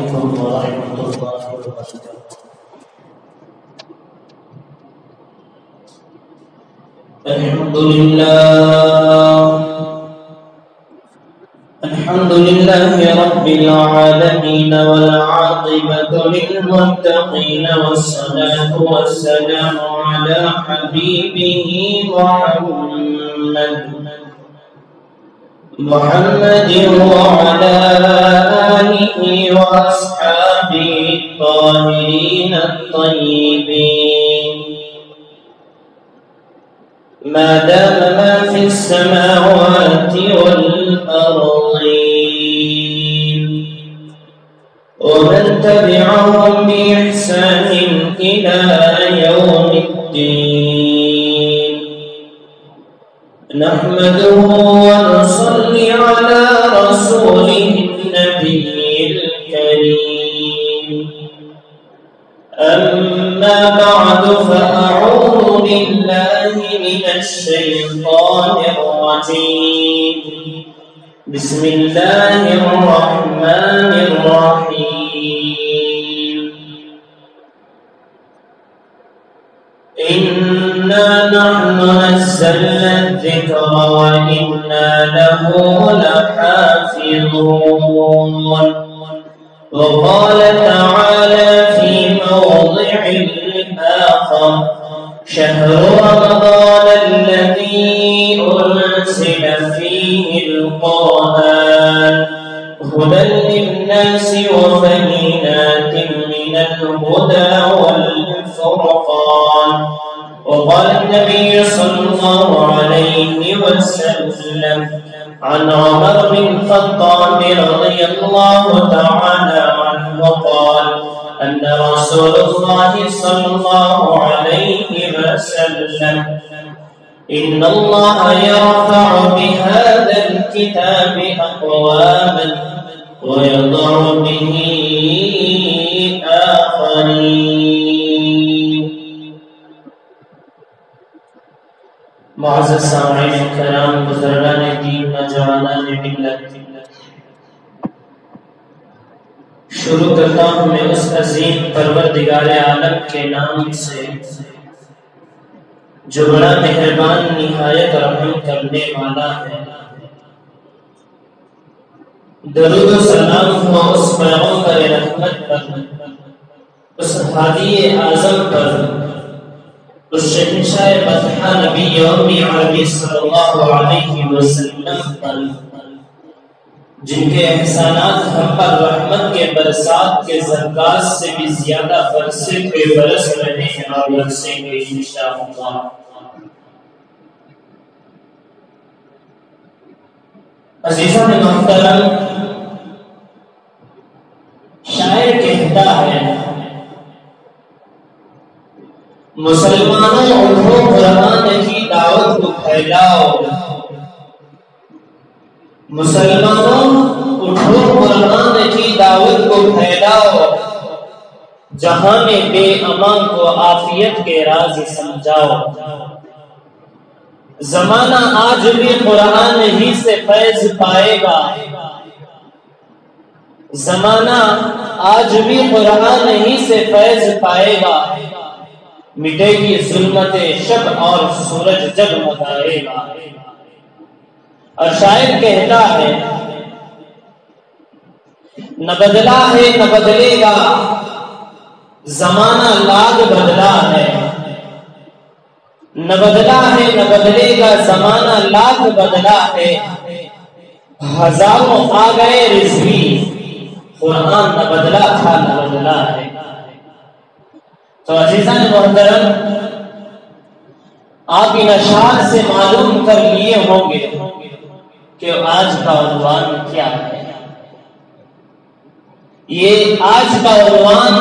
عليكم ورحمة الله وبركاته. الحمد لله رب العالمين والعاقبة للمتقين والصلاة والسلام على حبيبه محمد وعلى آله وأصحابه الطاهرين الطيبين ما دام ما في السماوات والأرضين ومن تبعهم بإحسان إلى يوم الدين نحمده ونصلي على رسوله النبي الكريم أما بعد فأعوذ بالله من الشيطان الرجيم بسم الله الرحمن الرحيم إنا نحن نزلنا الذكر وإنا له لحافظون وقال تعالى في موضع آخر شهر رمضان الذي أنزل فيه القرآن هدى للناس وبينات من الهدى والفرقان وقال النبي صلى الله عليه وسلم عن عمر بن الخطاب رضي الله تعالى عنه قال أن رسول الله صلى الله عليه وسلم إن الله يرفع بهذا الكتاب أقواما ويضع به آخرين. معزز سامعین کرام، بزرگان دین، نوجوانان ملت، شروع کرتا ہوں میں اس عظیم پروردگار عالم کے نام سے جو بڑا مہربان نہایت رحم کرنے والا ہے. درود و سلام ہو اس پیغمبر رحمت پر، اس ہادی اعظم پر، اس شہنشاہ بطحہ نبی یومی عربی صلی اللہ علیہ وسلم پر، جن کے احسانات ہم پر رحمت کے برسات کے زرگاز سے بھی زیادہ برسے پہ برس رہے ہیں اور برسیں گے انشاءاللہ. عزیزان محترم، شاعر کہتا ہے مسلمانوں اٹھو قرآن کی دعوت کو پھیلاؤ، مسلمانوں اٹھو قرآن کی دعوت کو پھیلاؤ، جہاں میں بے امان کو عافیت کے راز سمجھاؤ. زمانہ آج بھی قرآن ہی سے فیض پائے گا، زمانہ آج بھی قرآن ہی سے فیض پائے گا، مٹے گی ظلمت شب اور سورج جگمگائے گا. اور شاعر کہتا ہے نہ بدلا ہے نہ بدلے گا، زمانہ لاگ بدلا ہے. نہ بدلا ہے نہ بدلے گا، زمانہ لاگ بدلا ہے. ہزاروں آ گئے رضوی، قرآن نہ بدلا تھا نہ بدلا ہے. تو عزیزان محترم، آپ ان اشعار سے معلوم کر لیے ہوں گے کہ آج کا عنوان کیا ہے. یہ آج کا عنوان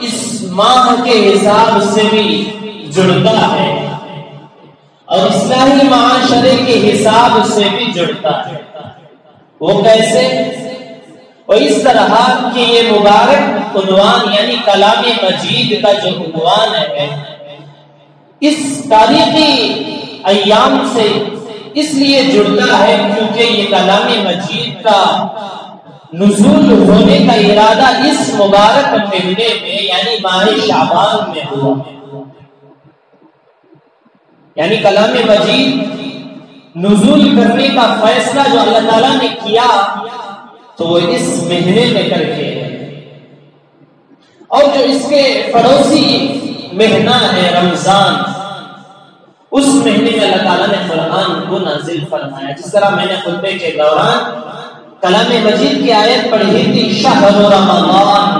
اس ماہ کے حساب سے بھی جڑتا ہے اور اصلاحی معاشرے کے حساب سے بھی جڑتا ہے. وہ کیسے؟ وہ اس طرح کہ یہ مبارک عنوان یعنی کلام مجید کا جو عنوان ہے اس تاریخی ایام سے اس لیے جڑتا ہے کیونکہ یہ کلام مجید کا نزول ہونے کا ارادہ اس مبارک مہینے میں یعنی ماہ شعبان میں ہوا، یعنی کلام مجید نزول کرنے کا فیصلہ جو اللہ تعالیٰ نے کیا تو وہ اس مہینے میں کر کے ہے، اور جو اس کے پڑوسی مہینہ ہے رمضان، اس مہینے میں اللہ تعالیٰ نے قرآن کو نازل فرمایا۔ جس طرح میں نے خطبے کے دوران کلام مجید کی آیت پڑھی تھی، شہر رمضان،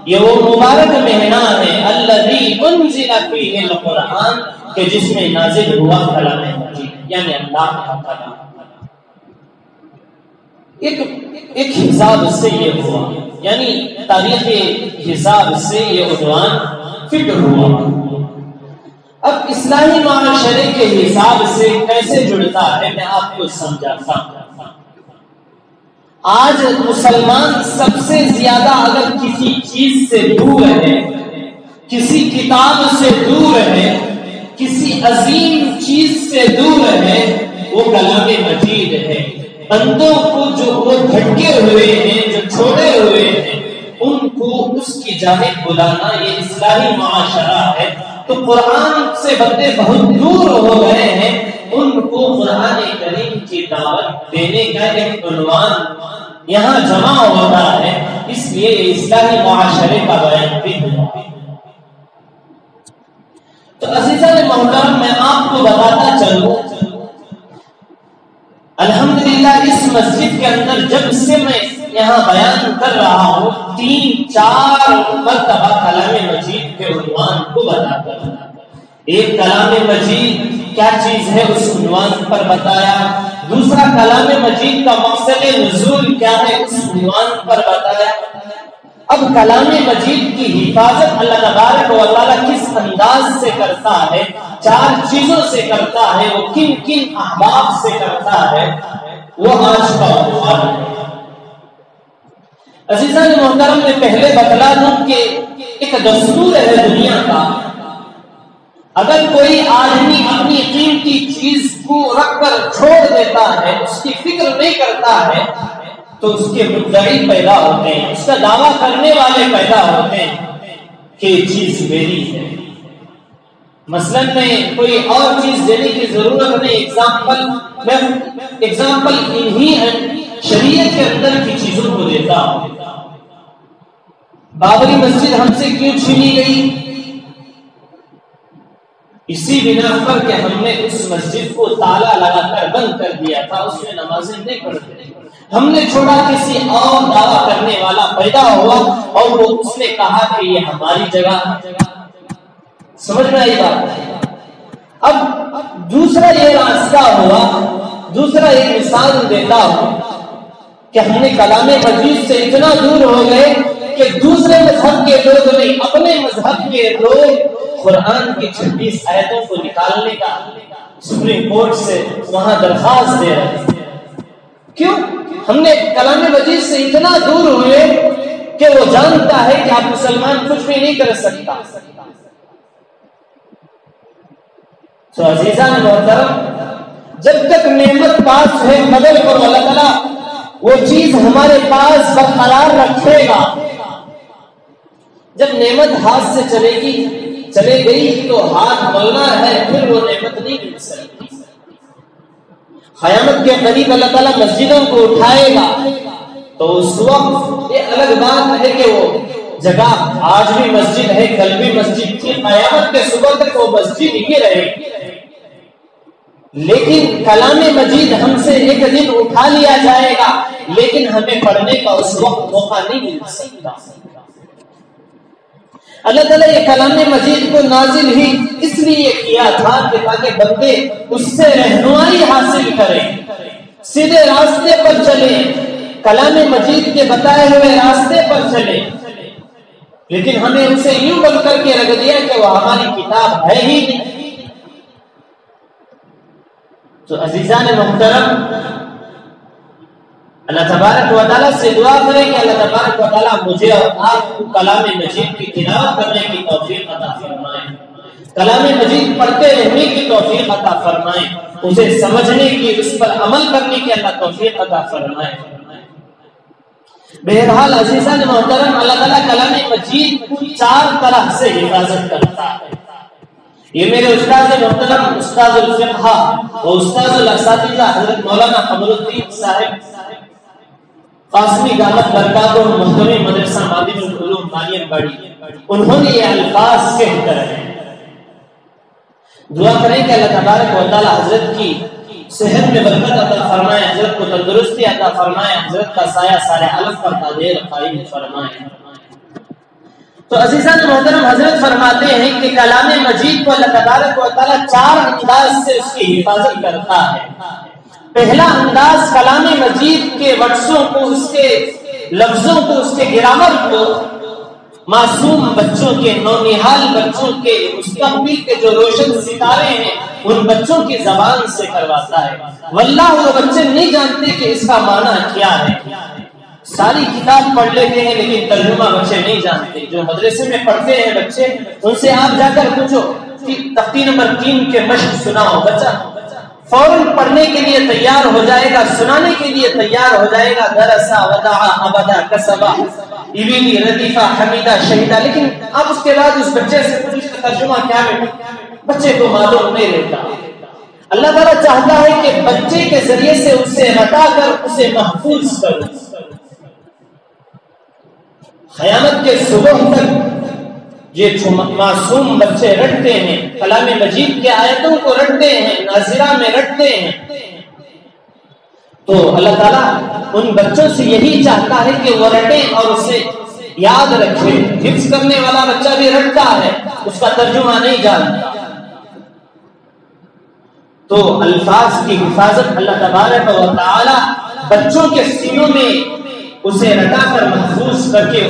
یہ وہ مبارک مہینہ ہے الذی انزل فیہ القرآن، کہ جس میں نازل ہوا کلام مجید یعنی اللہ کا کلام۔ ایک حساب سے یہ ہوا، یعنی تاریخ حساب سے یہ عنوان فکر ہوا۔ اب اسلامی معاشرے کے حساب سے کیسے جڑتا ہے میں آپ کو سمجھاتا ہوں۔ آج مسلمان سب سے زیادہ اگر کسی چیز سے دور ہے، کسی کتاب سے دور ہے، کسی عظیم چیز سے دور ہے، وہ کلام مجید ہے۔ بندوں کو جو وہ بھٹکے ہوئے ہیں، جو چھوڑے ہوئے ہیں، ان کو اس کی جانب بلانا یہ اصلاحی معاشرہ ہے۔ تو قرآن سے بندے بہت دور ہو گئے ہیں، ان کو قرآن کریم کی دعوت دینے کا ایک عنوان یہاں جمع ہوتا ہے، اس لیے یہ اصلاحی معاشرے کا بیان بھی ہوا۔ تو عزیزان محترم، میں آپ کو بتاتا چلوں، الحمدللہ اس مسجد کے اندر جب سے میں یہاں بیان کر رہا ہوں 3-4 مرتبہ کلام مجید کے عنوان کو بتاتا ہوں۔ ایک کلام مجید کیا چیز ہے اس عنوان پر بتایا، دوسرا کلام مجید کا مقصد نزول کیا ہے اس عنوان پر بتایا۔ اب کلام مجید کی حفاظت اللہ تبارک و تعالیٰ کس انداز سے کرتا ہے، 4 چیزوں سے کرتا ہے، وہ کن کن احباب سے کرتا ہے، وہ آج کا عنوان ہے۔ عزیزان محترم، میں پہلے بتلا دوں کہ ایک دستور ہے دنیا کا، اگر کوئی آدمی اپنی قیمتی چیز کو رکھ کر چھوڑ دیتا ہے، اس کی فکر نہیں کرتا ہے، تو اس کے مدعی پیدا ہوتے ہیں، اس کا دعویٰ کرنے والے پیدا ہوتے ہیں کہ یہ چیز میری ہے۔ مثلا میں کوئی اور چیز دینے کی ضرورت نہیں، ایگزامپل انہی شریعت کے اندر کی چیزوں کو دیتا ہوں۔ بابری مسجد ہم سے کیوں چھینی گئی؟ اسی بنا پر کہ ہم نے اس مسجد کو تالا لگا کر بند کر دیا تھا، اس میں نمازیں نہیں پڑھتے، ہم نے چھوڑا، کسی اور دعویٰ کرنے والا پیدا ہوا اور وہ اس نے کہا کہ یہ ہماری جگہ ہے۔ سمجھ میں آئی بات؟ اب دوسرا یہ راستہ ہوا، دوسرا ایک مثال دیتا ہوں کہ ہم نے کلام مجید سے اتنا دور ہو گئے کہ دوسرے مذہب کے لوگ نہیں، اپنے مذہب کے لوگ قرآن کی 26 آیتوں کو نکالنے کا سپریم کورٹ سے وہاں درخواست دے رہے ہیں۔ کیوں؟ ہم نے کلام مجید سے اتنا دور ہوئے کہ وہ جانتا ہے کہ آپ مسلمان کچھ بھی نہیں کر سکتا۔ تو عزیزان محترم، جب تک نعمت پاس ہے قدر کرو، اللہ تعالیٰ وہ چیز ہمارے پاس برقرار رکھے گا۔ جب نعمت ہاتھ سے چلے گئی تو ہاتھ ملنا ہے، پھر وہ نعمت نہیں مل سکتی۔ قیامت کے قریب اللہ تعالیٰ مسجدوں کو اٹھائے گا تو اس وقت یہ الگ بات ہے کہ وہ جگہ آج بھی مسجد ہے، کل بھی مسجد تھی، قیامت کے صبح تک وہ مسجد ہی رہے گی، لیکن کلام مجید ہم سے ایک دن اٹھا لیا جائے گا، لیکن ہمیں پڑھنے کا اس وقت موقع نہیں مل سکتا۔ اللہ تعالیٰ یہ کلام مجید کو نازل ہی اس لیے کیا تھا کہ تاکہ بندے اس سے رہنمائی حاصل کریں، سیدھے راستے پر چلیں، کلام مجید کے بتائے ہوئے راستے پر چلیں، لیکن ہمیں اسے یوں بن کر کے رکھ دیا کہ وہ ہماری کتاب ہے ہی نہیں۔ تو عزیزان محترم، اللہ تبارک و تعالیٰ سے دعا کریں کہ اللہ تبارک و تعالیٰ مجھے اور آپ کو کلام مجید کی تلاوت کرنے کی توفیق عطا فرمائیں، کلام مجید پڑھتے رہنے کی توفیق عطا فرمائیں، اسے سمجھنے کی، اس پر عمل کرنے کی اللہ توفیق عطا فرمائیں۔ بہرحال عزیزان محترم، اللہ تعالیٰ کلام مجید کو 4 طرح سے حفاظت کرتا ہے۔ یہ میرے استاد محترم استاد الفقہ و استاد الاساتذہ حضرت مولانا قمر الدین صاحب قاسمی دامت برکاتہ محترم مدرسہ معدن العلوم مالین بڑی، انہوں نے یہ الفاظ کہہ کر ہیں۔ دعا کریں کہ اللہ تبارک و تعالی حضرت کی صحت میں برکت عطا فرمائے، حضرت کو تندرستی عطا فرمائے، حضرت کا سایہ سارے عالم پر قادر قائم فرمائے۔ تو عزیزان محترم، حضرت فرماتے ہیں کہ کلام مجید کو اللہ تبارک و تعالی 4 انداز سے اس کی حفاظت کرتا ہے۔ پہلا انداز کلام مجید کے ورڈوں کو، اس کے لفظوں کو، اس کے گرامر کو معصوم بچوں کے، نونہال بچوں کے، مستقبل کے جو روشن ستارے ہیں ان بچوں کی زبان سے کرواتا ہے۔ واللہ وہ بچے نہیں جانتے کہ اس کا معنی کیا ہے، ساری کتاب پڑھ لیتے ہیں لیکن ترجمہ بچے نہیں جانتے۔ جو مدرسے میں پڑھتے ہیں بچے، ان سے آپ جا کر پوچھو کہ تختی نمبر 3 کے مشق سناؤ، بچہ فوراً پڑھنے کے لیے تیار ہو جائے گا، سنانے کے لیے تیار ہو جائے گا۔ درسا ودعا ابدا کسبا ابلی ردیفہ حمیدہ شہیدہ، لیکن اب اس کے بعد اس بچے سے پوچھ کا ترجمہ کیا ہے، بچے کو معلوم نہیں رہتا۔ اللہ تعالیٰ چاہتا ہے کہ بچے کے ذریعے سے اسے رٹا کر اسے محفوظ کرو۔ قیامت کے صبح تک یہ معصوم بچے رٹتے ہیں، کلام مجید کے آیتوں کو رٹتے ہیں، ناظرہ میں رٹتے ہیں، تو اللہ تعالیٰ ان بچوں سے یہی چاہتا ہے کہ وہ رٹیں اور اسے یاد رکھیں۔ حفظ کرنے والا بچہ بھی رٹتا ہے، اس کا ترجمہ نہیں جانتا۔ تو الفاظ کی حفاظت اللہ تبارک و تعالی بچوں کے سینوں میں اسے رٹا کر محفوظ کر کے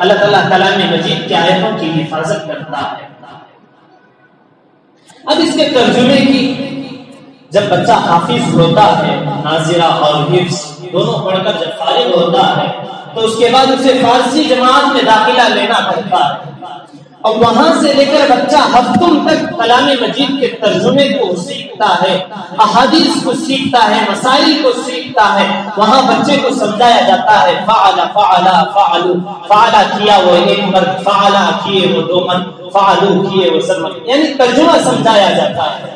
اللہ تعالیٰ کلام مجید کی آیتوں کی حفاظت کرتا ہے۔ اب اس کے ترجمے کی، جب بچہ حافظ ہوتا ہے، ناظرہ اور حفظ دونوں پڑھ کر جب فارغ ہوتا ہے تو اس کے بعد اسے فارسی جماعت میں داخلہ لینا پڑتا ہے، اور وہاں سے لے کر بچہ ہفتوں تک کلام مجید کے ترجمے کو سیکھتا ہے، احادیث کو سیکھتا ہے، مسائل کو سیکھتا ہے۔ وہاں بچے کو سمجھایا جاتا ہے فعل فعل فعلوا، فعل کیا وہ ایک مرد، فعل کیے وہ 2 مرد، فعلوا کیے وہ سب مرد، یعنی ترجمہ سمجھایا جاتا ہے۔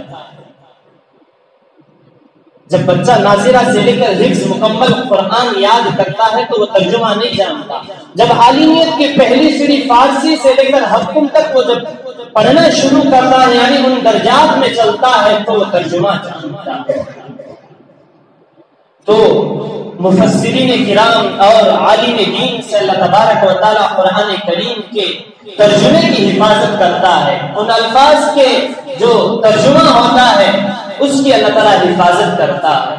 جب بچہ ناظرہ سے لے کر حفظ مکمل قرآن یاد کرتا ہے تو وہ ترجمہ نہیں جانتا۔ جب عالمیت کی پہلی سیڑھی فارسی سے لے کر حکم تک وہ جب پڑھنا شروع کرتا ہے، یعنی ان درجات میں چلتا ہے، تو وہ ترجمہ جانتا ہے۔ تو مفسرین کرام اور عالم دین سے اللہ تبارک و تعالی قرآن کریم کے ترجمے کی حفاظت کرتا ہے، ان الفاظ کے جو ترجمہ ہوتا ہے اس کی اللہ تعالیٰ حفاظت کرتا ہے۔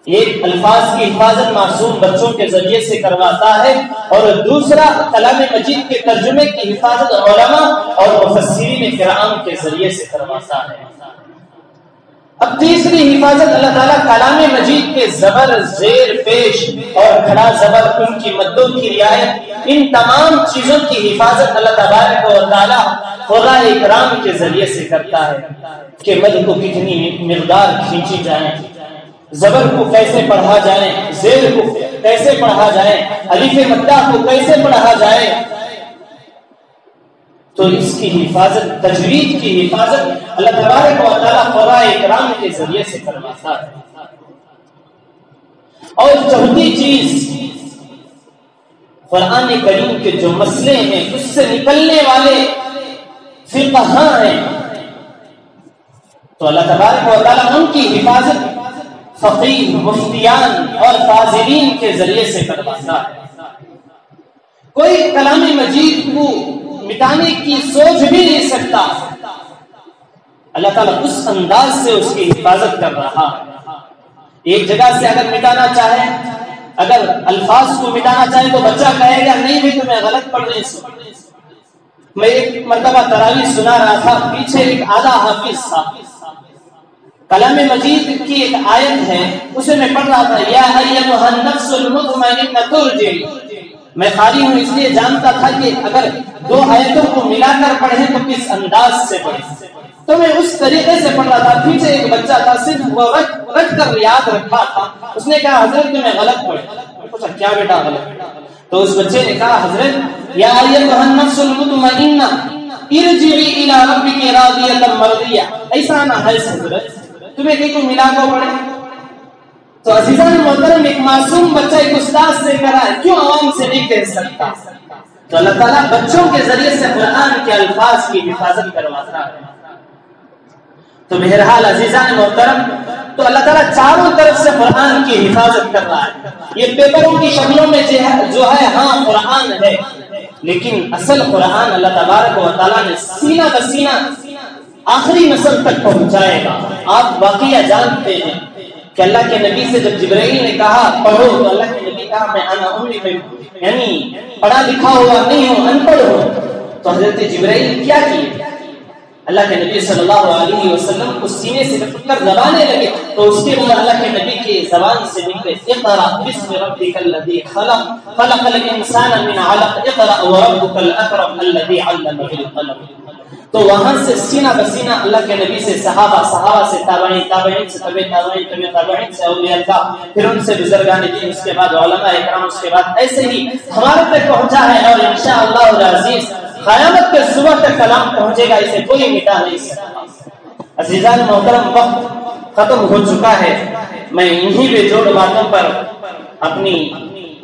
ایک الفاظ کی حفاظت معصوم بچوں کے ذریعے سے کرواتا ہے، اور دوسرا کلام مجید کے ترجمے کی حفاظت علماء اور مفسرین کرام کے ذریعے سے کرواتا ہے۔ اب تیسری حفاظت اللہ تعالیٰ کلام مجید کے زبر، زیر، پیش اور کھڑا زبر، ان کی مدوں کی رعایت، ان تمام چیزوں کی حفاظت اللہ تبارک و تعالیٰ قراء اکرام کے ذریعے سے کرتا ہے کہ مد کو کتنی مقدار کھینچی جائے، زبر کو کیسے پڑھا جائے، زیر کو کیسے پڑھا جائے، الف مدہ کو کیسے پڑھا جائے۔ تو اس کی حفاظت، تجوید کی حفاظت اللہ تبارک و تعالیٰ قراء اکرام کے ذریعے سے کرواتا ہے۔ اور چوتھی چیز، قرآن کریم کے جو مسئلے ہیں اس سے نکلنے والے فقہاء ہیں، تو اللہ تبارک و تعالیٰ ان کی حفاظت فقیہ، مفتیان اور فاضلین کے ذریعے سے کرواتا ہے۔ کوئی کلام مجید کو مٹانے کی سوچ بھی نہیں سکتا، اللہ تعالیٰ اس انداز سے اس کی حفاظت کر رہا ہے۔ ایک جگہ سے اگر مٹانا چاہے، اگر الفاظ کو مٹانا چاہے تو بچہ کہے گا نہیں بھی تمہیں غلط پڑھ رہے سو۔ میں ایک مرتبہ تراویح سنا رہا تھا، پیچھے ایک آدھا حافظ تھا، کلام مجید کی ایک آیت ہے اسے میں پڑھ رہا تھا، یا ایھا النفس المطمئنہ ترجعی۔ میں قاری ہوں اس لیے جانتا تھا کہ اگر 2 آیتوں کو ملا کر پڑھیں تو کس انداز سے پڑھیں۔ تو میں اس طریقے سے پڑھ رہا تھا، پیچھے ایک بچہ تھا، صرف وہ رٹ کر یاد رکھا تھا، اس نے کہا حضرت میں غلط پڑھا۔ پوچھا کیا بیٹا غلط؟ تو اس بچے نے کہا حضرت یا ایھا النفس المطمئنہ ارجعی الی ربک راضیۃ مرضیہ، ایسا نہ ہے حضرت تمہیں کہیں کو ملا کو پڑھے۔ تو عزیزان محترم، ایک معصوم بچہ ایک استاد سے کرا ہے، کیوں عوام سے نہیں کہہ سکتا؟ تو اللہ تعالیٰ بچوں کے ذریعے سے قرآن کے الفاظ کی حفاظت کرواتا ہے۔ تو بہرحال عزیزان محترم، تو اللہ تعالیٰ چاروں طرف سے قرآن کی حفاظت کر رہا ہے۔ یہ پیپروں کی شکلوں میں جو ہے ہاں قرآن ہے، لیکن اصل قرآن اللہ تبارک و تعالیٰ نے سینہ بسینہ آخری نسل تک پہنچائے گا۔ آپ واقعہ جانتے ہیں کہ اللہ کے نبی سے جب جبرائیل نے کہا پڑھو، تو اللہ کے نبی کہا میں انا امی میں، یعنی پڑھا لکھا ہوا نہیں ہوں، ان پڑھ ہوں۔ تو حضرت جبرائیل کیا کیے؟ اللہ کے نبی صلی اللہ علیہ وسلم کو سینے سے لپٹ کر دبانے لگے، تو اس کے بعد اللہ کے نبی کی زبان سے نکلے اقرأ بسم ربک الذی خلق خلق الانسان من علق اقرأ وربک الاکرم الذی علم بالقلم۔ تو وہاں سے سینہ بسینہ اللہ کے نبی سے صحابہ، صحابہ سے تابعین، تابعین سے تبع تابعین، تبع تابعین سے اولیاء اللہ، پھر ان سے بزرگان دین، اس کے بعد علماء اکرام، اس کے بعد ایسے ہی ہمارے تک پہنچا ہے، اور انشاءاللہ العزیز قیامت کے صبح تک کلام پہنچے گا، اسے کوئی مٹا نہیں سکتا۔ عزیزان محترم، وقت ختم ہو چکا ہے، میں انہی بے جوڑ باتوں پر اپنی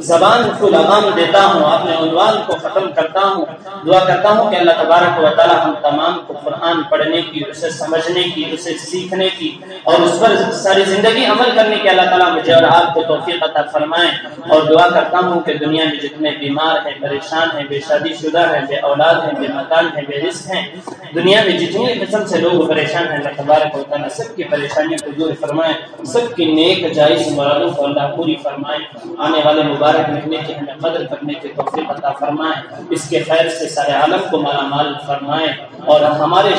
زبان کو لگام دیتا ہوں، اپنے عنوان کو ختم کرتا ہوں۔ دعا کرتا ہوں کہ اللہ تبارک و تعالی ہم تمام کو قرآن پڑھنے کی، اسے سمجھنے کی، اسے سیکھنے کی اور اس پر ساری زندگی عمل کرنے کی اللہ تعالیٰ مجھے اور آپ کو توفیق عطا فرمائے۔ اور دعا کرتا ہوں کہ دنیا میں جتنے بیمار ہیں، پریشان ہیں، بے شادی شدہ ہیں، بے اولاد ہیں، بے مکان ہیں، بے رزق ہیں، دنیا میں جتنی قسم سے لوگ پریشان ہیں، اللہ تبارک و تعالیٰ سب کی پریشانیوں کو دور فرمائے، سب کی نیک جائز مرادوں کو اللہ پوری فرمائے۔ آنے والے مبارک مہینے کی ہمیں قدر کرنے کی توفیق عطا فرمائے، اس کے خیر سے سارے عالم کو مالا مال فرمائے، اور ہمارے